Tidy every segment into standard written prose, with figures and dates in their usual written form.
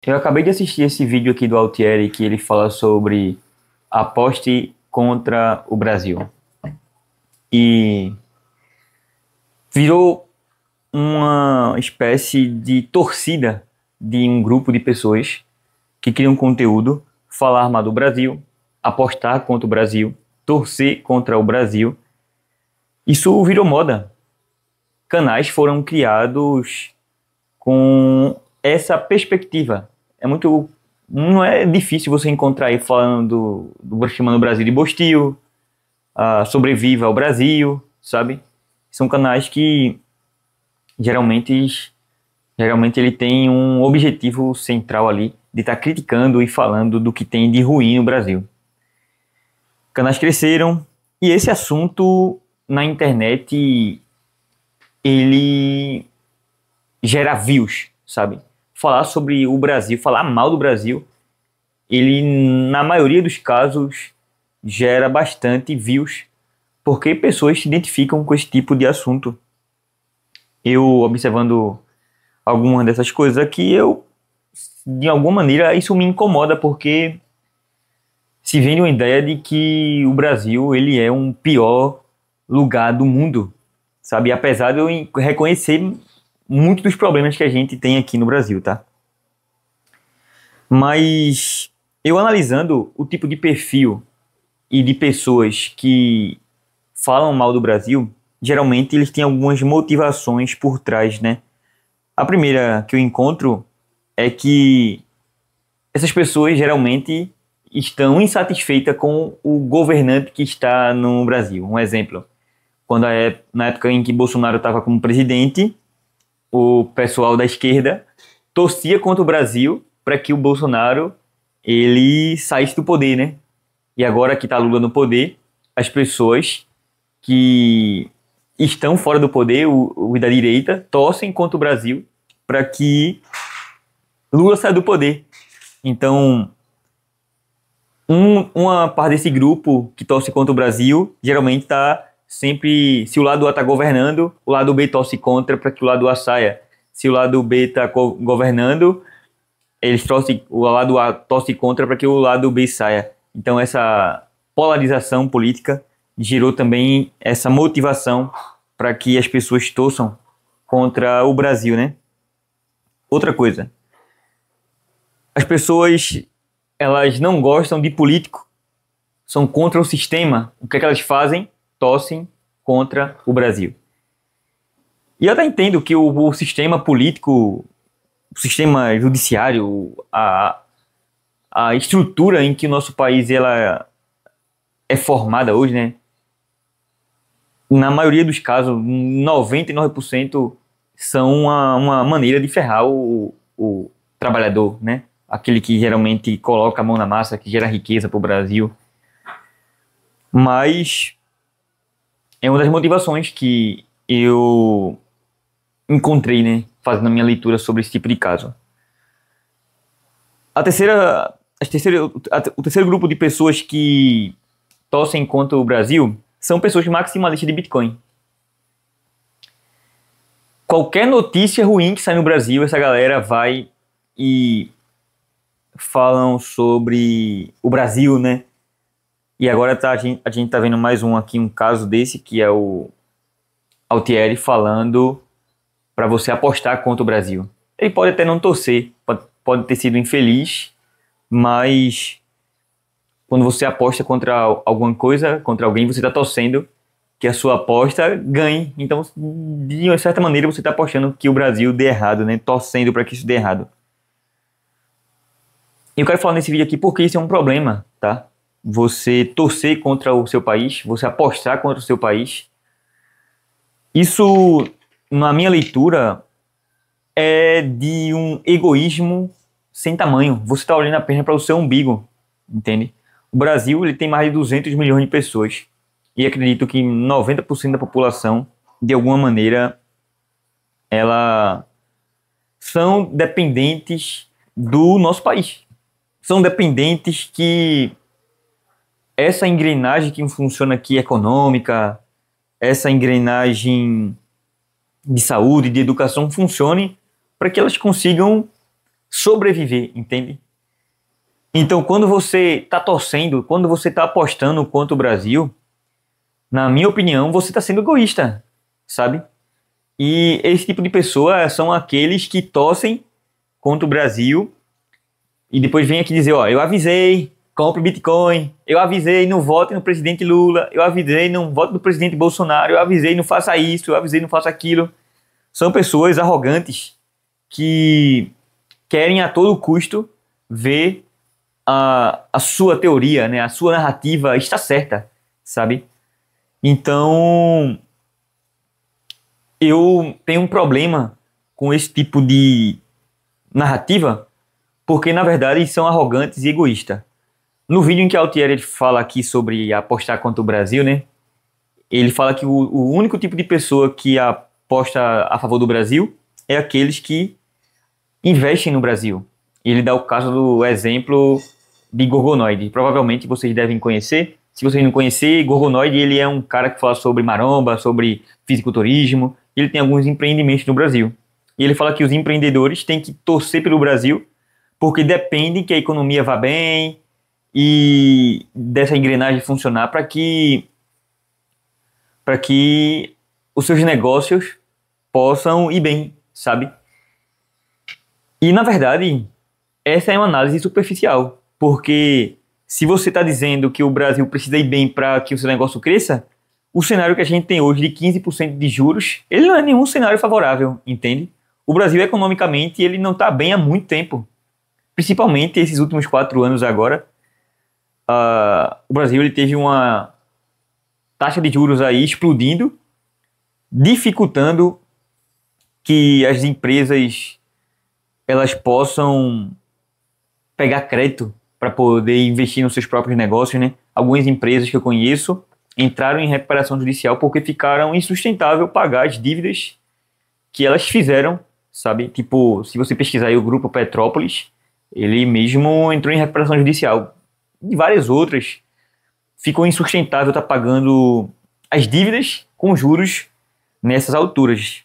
Eu acabei de assistir esse vídeo aqui do Altieri que ele fala sobre aposte contra o Brasil. E virou uma espécie de torcida de um grupo de pessoas que criam conteúdo, falar mal do Brasil, apostar contra o Brasil, torcer contra o Brasil. Isso virou moda. Canais foram criados com essa perspectiva. Não é difícil você encontrar aí falando chamando o Brasil de Bostil, Sobreviva ao Brasil, sabe? São canais que geralmente ele tem um objetivo central ali de estar criticando e falando do que tem de ruim no Brasil. Canais cresceram e esse assunto na internet ele gera views, sabe? Falar sobre o Brasil, falar mal do Brasil, ele na maioria dos casos gera bastante views, porque pessoas se identificam com esse tipo de assunto. Eu observando algumas dessas coisas aqui, de alguma maneira isso me incomoda, porque se vende uma ideia de que o Brasil ele é um pior lugar do mundo, sabe? Apesar de eu reconhecer muitos dos problemas que a gente tem aqui no Brasil, tá? Mas eu analisando o tipo de perfil e de pessoas que falam mal do Brasil, geralmente eles têm algumas motivações por trás, né? A primeira que eu encontro é que essas pessoas geralmente estão insatisfeitas com o governante que está no Brasil. Um exemplo, na época em que Bolsonaro estava como presidente, o pessoal da esquerda torcia contra o Brasil para que o Bolsonaro ele saísse do poder, né? E agora que está Lula no poder, as pessoas que estão fora do poder, o da direita, torcem contra o Brasil para que Lula saia do poder. Então, uma parte desse grupo que torce contra o Brasil, geralmente está sempre, se o lado A está governando, o lado B torce contra para que o lado A saia. Se o lado B está governando, o lado A torce contra para que o lado B saia. Então essa polarização política gerou também essa motivação para que as pessoas torçam contra o Brasil, né? Outra coisa, as pessoas elas não gostam de político, são contra o sistema. O que é que elas fazem? Torcem contra o Brasil. E eu até entendo que o sistema político, o sistema judiciário, a estrutura em que o nosso país ela é formada hoje, né? Na maioria dos casos, 99% são uma maneira de ferrar o trabalhador, né? Aquele que geralmente coloca a mão na massa, que gera riqueza para o Brasil. Mas é uma das motivações que eu encontrei, né, fazendo a minha leitura sobre esse tipo de caso. O terceiro grupo de pessoas que torcem contra o Brasil são pessoas maximalistas de Bitcoin. Qualquer notícia ruim que sai no Brasil, essa galera vai e falam sobre o Brasil, né? E agora a gente tá vendo mais um caso desse, que é o Altieri falando para você apostar contra o Brasil. Ele pode até não torcer, pode ter sido infeliz, mas quando você aposta contra alguma coisa, contra alguém, você está torcendo que a sua aposta ganhe. Então, de uma certa maneira, você está apostando que o Brasil dê errado, né? Torcendo para que isso dê errado. E eu quero falar nesse vídeo aqui porque isso é um problema, tá? Você torcer contra o seu país, você apostar contra o seu país. Isso, na minha leitura, é de um egoísmo sem tamanho. Você está olhando apenas para o seu umbigo, entende? O Brasil ele tem mais de 200 milhões de pessoas e acredito que 90% da população, de alguma maneira, ela são dependentes do nosso país. São dependentes que essa engrenagem que funciona aqui econômica, essa engrenagem de saúde, de educação funcione para que elas consigam sobreviver, entende? Então, quando você está torcendo, quando você está apostando contra o Brasil, na minha opinião, você está sendo egoísta, sabe? E esse tipo de pessoa são aqueles que torcem contra o Brasil e depois vem aqui dizer, ó, eu avisei, compre Bitcoin, eu avisei, não vote no presidente Lula, eu avisei, não vote no presidente Bolsonaro, eu avisei, não faça isso, eu avisei, não faça aquilo. São pessoas arrogantes que querem a todo custo ver a sua teoria, né, a sua narrativa está certa, sabe? Então, eu tenho um problema com esse tipo de narrativa, porque na verdade são arrogantes e egoístas. No vídeo em que Altieri ele fala aqui sobre apostar contra o Brasil, né? Ele fala que o único tipo de pessoa que aposta a favor do Brasil é aqueles que investem no Brasil. Ele dá o caso do exemplo de Gorgonoide. Provavelmente vocês devem conhecer. Se vocês não conhecerem, Gorgonoide ele é um cara que fala sobre maromba, sobre fisiculturismo. Ele tem alguns empreendimentos no Brasil. E ele fala que os empreendedores têm que torcer pelo Brasil porque dependem que a economia vá bem e dessa engrenagem funcionar para que os seus negócios possam ir bem, sabe? E na verdade, essa é uma análise superficial, porque se você está dizendo que o Brasil precisa ir bem para que o seu negócio cresça, o cenário que a gente tem hoje de 15% de juros, ele não é nenhum cenário favorável, entende? O Brasil economicamente ele não está bem há muito tempo, principalmente esses últimos 4 anos agora. O Brasil ele teve uma taxa de juros aí explodindo, dificultando que as empresas elas possam pegar crédito para poder investir nos seus próprios negócios, né? Algumas empresas que eu conheço entraram em recuperação judicial porque ficaram insustentável pagar as dívidas que elas fizeram, sabe? Tipo, se você pesquisar aí o Grupo Petrópolis, ele mesmo entrou em recuperação judicial. E várias outras. Ficou insustentável estar pagando as dívidas com juros nessas alturas.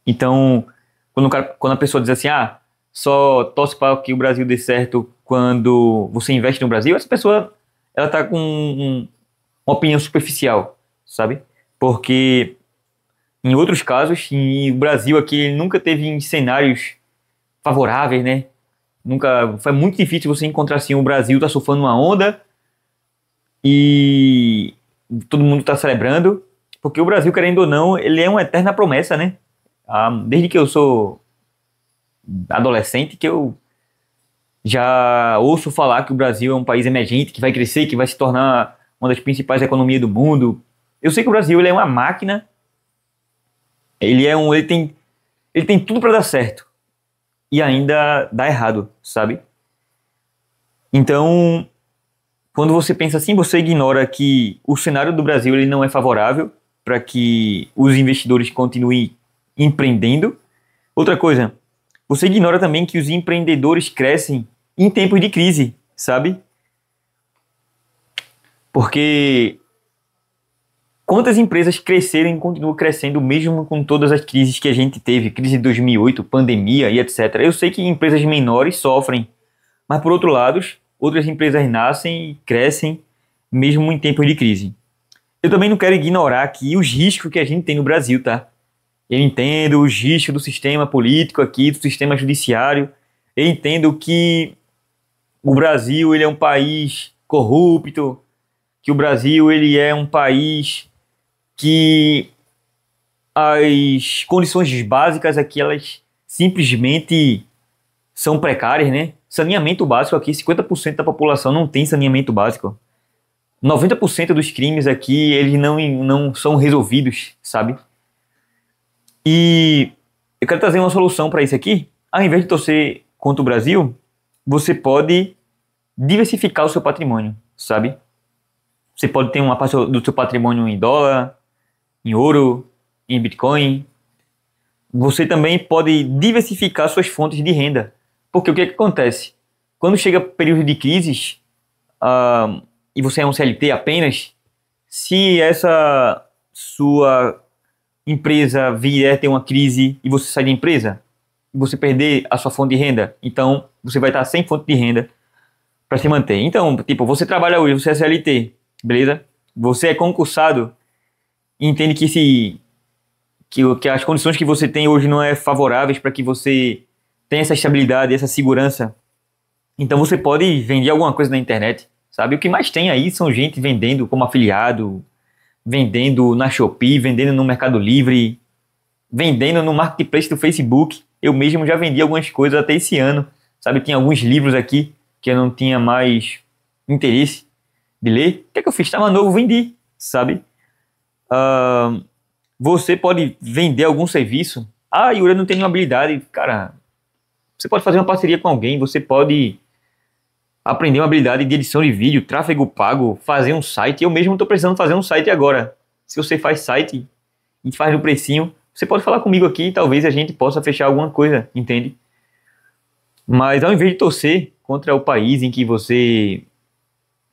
Então, quando a pessoa diz assim, só torce para que o Brasil dê certo quando você investe no Brasil, essa pessoa ela está com uma opinião superficial, sabe? Porque em outros casos, o Brasil aqui ele nunca teve cenários favoráveis, né? Nunca, foi muito difícil você encontrar assim, o Brasil está surfando uma onda e todo mundo está celebrando, porque o Brasil, querendo ou não, ele é uma eterna promessa, né? Desde que eu sou adolescente, que eu já ouço falar que o Brasil é um país emergente, que vai crescer, que vai se tornar uma das principais economias do mundo. Eu sei que o Brasil ele é uma máquina, ele tem tudo para dar certo e ainda dá errado, sabe? Então, quando você pensa assim, você ignora que o cenário do Brasil ele não é favorável para que os investidores continuem empreendendo. Outra coisa, você ignora também que os empreendedores crescem em tempos de crise, sabe? Porque quantas empresas cresceram e continuam crescendo mesmo com todas as crises que a gente teve, crise de 2008, pandemia e etc. Eu sei que empresas menores sofrem, mas por outro lado, outras empresas nascem e crescem mesmo em tempos de crise. Eu também não quero ignorar aqui os riscos que a gente tem no Brasil, tá? Eu entendo os riscos do sistema político aqui, do sistema judiciário. Eu entendo que o Brasil ele é um país corrupto, que o Brasil ele é um país que as condições básicas aqui elas simplesmente são precárias, né? Saneamento básico aqui, 50% da população não tem saneamento básico. 90% dos crimes aqui eles não são resolvidos, sabe? E eu quero trazer uma solução para isso aqui. Ao invés de torcer contra o Brasil, você pode diversificar o seu patrimônio, sabe? Você pode ter uma parte do seu patrimônio em dólar, em ouro, em Bitcoin. Você também pode diversificar suas fontes de renda. Porque o que acontece? Quando chega período de crises, e você é um CLT apenas, se essa sua empresa vier ter uma crise e você sai da empresa, você perder a sua fonte de renda, então você vai estar sem fonte de renda para se manter. Então, tipo, você trabalha hoje, você é CLT, beleza? Você é concursado e entende que as condições que você tem hoje não é favoráveis para que você tenha essa estabilidade, essa segurança. Então você pode vender alguma coisa na internet, sabe? O que mais tem aí são gente vendendo como afiliado, vendendo na Shopee, vendendo no Mercado Livre, vendendo no Marketplace do Facebook. Eu mesmo já vendi algumas coisas até esse ano, sabe? Tinha alguns livros aqui que eu não tinha mais interesse de ler. O que é que eu fiz? Estava novo, vendi, sabe? Você pode vender algum serviço. Ah, Yuri, eu não tenho habilidade. Cara, você pode fazer uma parceria com alguém, você pode aprender uma habilidade de edição de vídeo, tráfego pago, fazer um site. Eu mesmo estou precisando fazer um site agora. Se você faz site e faz no precinho, você pode falar comigo aqui e talvez a gente possa fechar alguma coisa, entende? Mas ao invés de torcer contra o país em que você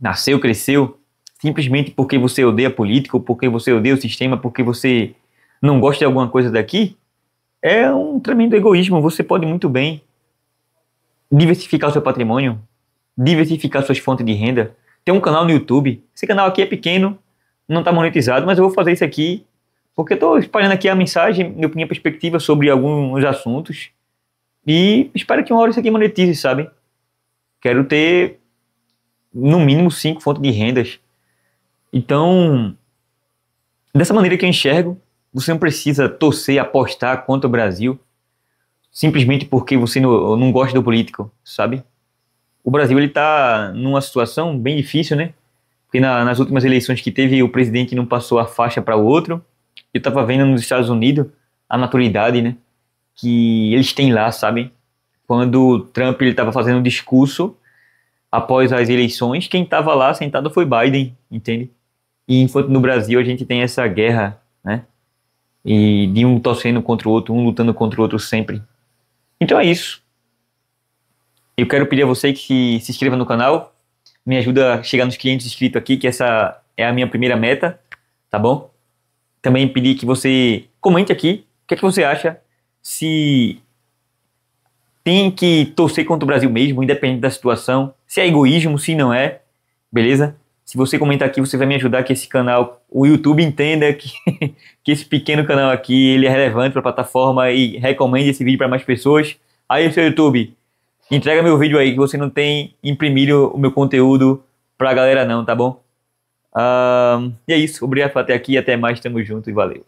nasceu, cresceu, simplesmente porque você odeia político, porque você odeia o sistema, porque você não gosta de alguma coisa daqui, é um tremendo egoísmo. Você pode muito bem diversificar o seu patrimônio, diversificar suas fontes de renda. Tem um canal no YouTube. Esse canal aqui é pequeno, não está monetizado, mas eu vou fazer isso aqui porque eu estou espalhando aqui a mensagem, minha perspectiva sobre alguns assuntos e espero que uma hora isso aqui monetize, sabe? Quero ter no mínimo 5 fontes de rendas. Então, dessa maneira que eu enxergo, você não precisa torcer, apostar contra o Brasil simplesmente porque você não gosta do político, sabe? O Brasil está numa situação bem difícil, né? Porque nas últimas eleições que teve, o presidente não passou a faixa para o outro. Eu estava vendo nos Estados Unidos a maturidade, né, que eles têm lá, sabe? Quando o Trump estava fazendo um discurso após as eleições, quem estava lá sentado foi Biden, entende? E enquanto no Brasil a gente tem essa guerra, né? E de um torcendo contra o outro, um lutando contra o outro sempre. Então é isso. Eu quero pedir a você que se inscreva no canal, me ajuda a chegar nos 500 inscritos aqui, que essa é a minha primeira meta, tá bom? Também pedir que você comente aqui o que é que você acha, se tem que torcer contra o Brasil mesmo, independente da situação, se é egoísmo, se não é, beleza? Se você comentar aqui, você vai me ajudar que esse canal, o YouTube entenda que, que esse pequeno canal aqui, ele é relevante para a plataforma e recomende esse vídeo para mais pessoas. Aí, seu YouTube, entrega meu vídeo aí, que você não tem imprimido o meu conteúdo pra galera não, tá bom? E é isso, obrigado por até aqui, até mais, tamo junto e valeu.